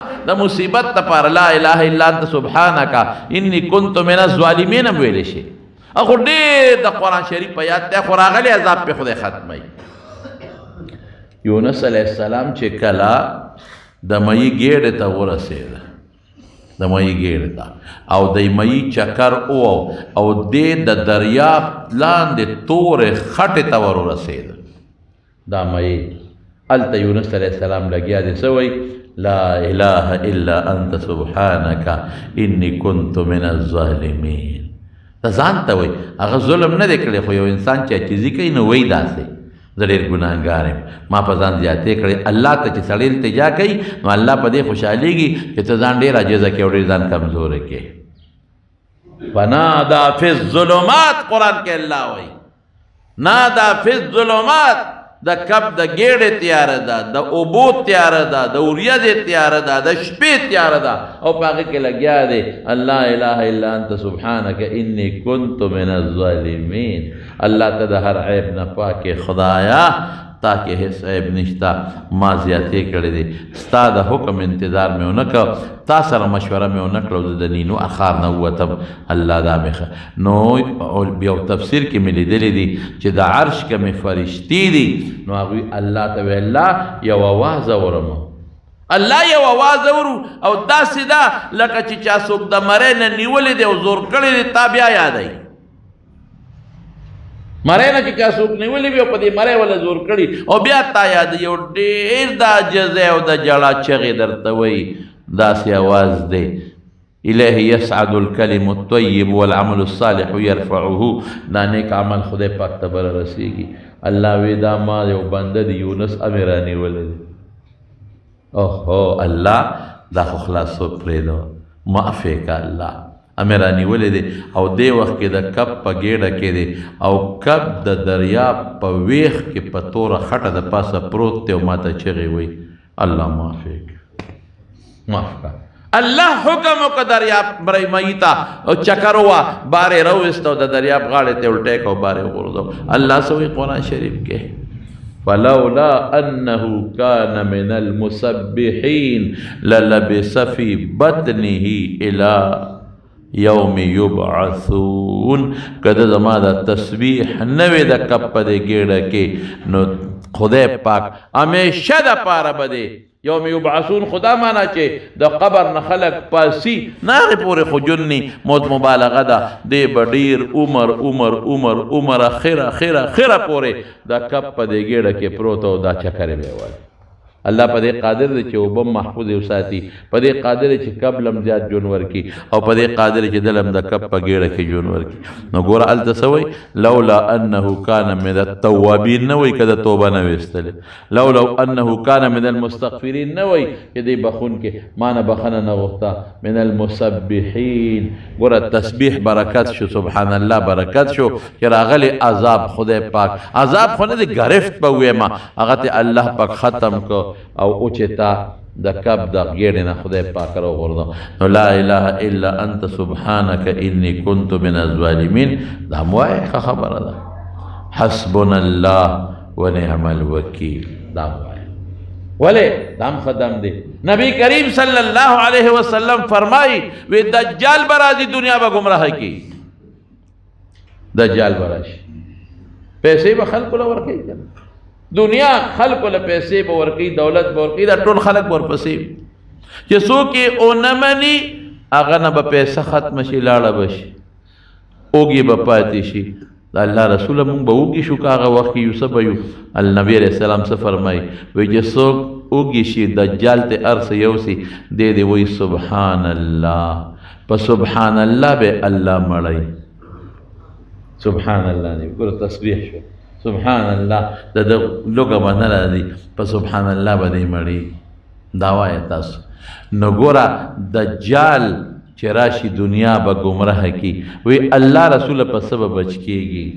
دا مصیبت تپار لا الہ الا انت سبحانکا انی کنت من الظالمین ویلے شي اخو ډېر د قرآن شریف په یاد دی خو راغلی عذاب په خدای ختمی یونس علیہ السلام چې کله د مئی ګېډې ته ورسېده د مئی ګېډې ته او د مئی چکر او دې د دریاب لاندې تورې خټې ته ور ورسېده دا مئی هلته یونس علیہ السلام لګیا دی څه وایي لا اله الا انت سبحانك انی کنت من الظالمین ته ځان ته وایي هغه ظلم نه دی کړی خو یو انسان چې عاجزي کوي نو وایي داسې زه ډېر ګناهګار یم ما په ځان زیاتې کړې الله ته چې سړی التجا کوي نو الله په دې خوشحالېږي چې ته ځان ډېر عاجزه کوې او ډېر ځان کمزوری کوې فنادا فی الظلمات قرآن کې الله وایي نادا فی الظلمات د کب د ګېډې تیاره ده د اوبو تیاره ده د اوریځې تیاره ده د شپې تیاره ده او په هغې کې لګیا دی الله اله الا انت سبحانک انی کنت من الظالمین الله ته د هر عیب نه پاکې خدایا تاکہ هیڅ عیب نشتا ما زیاتې کړی دی ستا د حکم انتظار مې ونه کړ تا سره مشوره مې ونه کړه او د نینو اخار نه ووتم الله دا مې نو یو تفسیر کې مې لیدلی دي چې د عرش کومې فرشتي دي نو هغوی الله ته وی الله یو اواز اورم الله یو اواز اورو او داسې ده لکه چې چا څوک د مرۍ نه نیولې دی او زور کړی دی تا بیا یادوي مرۍ نه چې چا څوک نیولې وي او په دې مرۍ وله زور کړي او بیا تا یاد یو ډېر د عجزۍ او د ژړا چغې درته وایي داسې اواز دی الیه یسعد الکلم الطیب والعمل الصالح یرفعه دا نیک عمل خدای پاک ته به رسېږي الله وی دا ما یو بنده دی یونس امې رانیولی دی اوهو الله دا خو خلاصو پرېږده معاف یې که الله امې رانیولی دی او دې وخت کې د کب په ګېډه کې دی او کب د دریاب په ویښ کې په توره خټه د پاسه پروت دی او ما ته چغې وایي الله معاف یې کړه معاف کړه الله حکم وکړه دریاب مئی ته او چکر ووه بار یې راوویسته او د دریاب غاړې ته یې الټی کړه او بار یې وغورځو الله څه وایي قرآن شریف کې فلولا انه كان من المسبحين للبث في بطنه الى یوم یبعثون کده زما دا تسبیح نوی دا کپ پا دے گیڑا کے نو خدای پاک ہمیشہ دا پارا بدے یوم یبعثون خدا مانا چے دا قبر نخلق پاسی ناغی پورے خجنی موت مبالغہ دا دے بڑیر عمر خیر پورے دا کپ پا دے گیڑا کے پروتو دا چکر بے والی الله په دې قادر دی چې اوبه محفوظ وساتي په دې قادر دی چې کب لم زیات جون ورکي او په دې قادر دی چې دلم د کب په ګېډه کې جون ورکي نو ګوره هلته څه وایي لولا انه كان من التوابین نه وایي که د توبه نه ویستلې لولا انه كان من المستغفرین نه وایي چې دی بخونکې ما نه بخنه نه غوښته من المسبحین ګوره تسبیح برکت شو سبحان الله برکت شو چې راغلی عذاب خدای پاک عذاب خو نه دی گرفت به ویما هغه ته الله پاک ختم کو او اوچتا د کب د ګېډې نه خدای پاک راوغورځه نو لا اله الا انت سبحانک انی کنت من الظالمین دا هم وایي ښه خبره ده حسبنا الله ونعم الوکیل دا هم وایي ولې دا هم ښه دم دی نبی کریم صلی الله علیه وسلم فرمایي وی دجال به راځي دنیا به ګمراه کي دجال به راشي پیسې به خلکو له ورکوي کنه دنیا خلق له پیسې به ورکوي دولت به ورکوي دا ټول خلق ورپسې چې څوک یې ونه مني هغه نه به پیسه ختمه شي لاړه به شي اوږې به پاتې شي د الله رسوله مونږ به اوږې شو که هغه وخت کې یو څه به یو النبي علیه السلام څه فرمایي وایي چې څوک اوږې شي دجال ته هر څه یوسي دی دی وایي سبحان الله په سبحان الله به الله مړی سبحان الله نه ګوره تسبیح شو سبحان الله د لوګه باندې راځي په سبحان الله باندې مړی دا وایي تاسو نو ګوره دجال چې راشي دنیا به ګمراه کی وی الله رسول په سبب بچ کیږي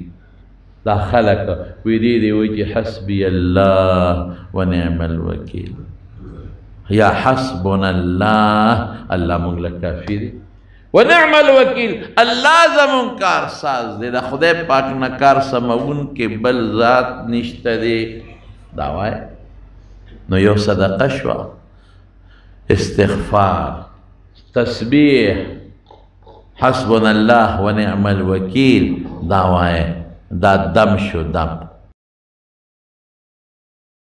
دا خلق وی دی وی چې حسبی الله ونعم الوکیل یا حسبنا الله الله موږ له کافی دی ونعم الوکیل الله زمون کار ساز دی دا خدای پاک نه کار سمون کې بل ذات نشته دی دا وای نو یو صدقه شو استغفار، تسبیح، حسبنا الله ونعم الوکیل دا وایه، دا دم شو دم.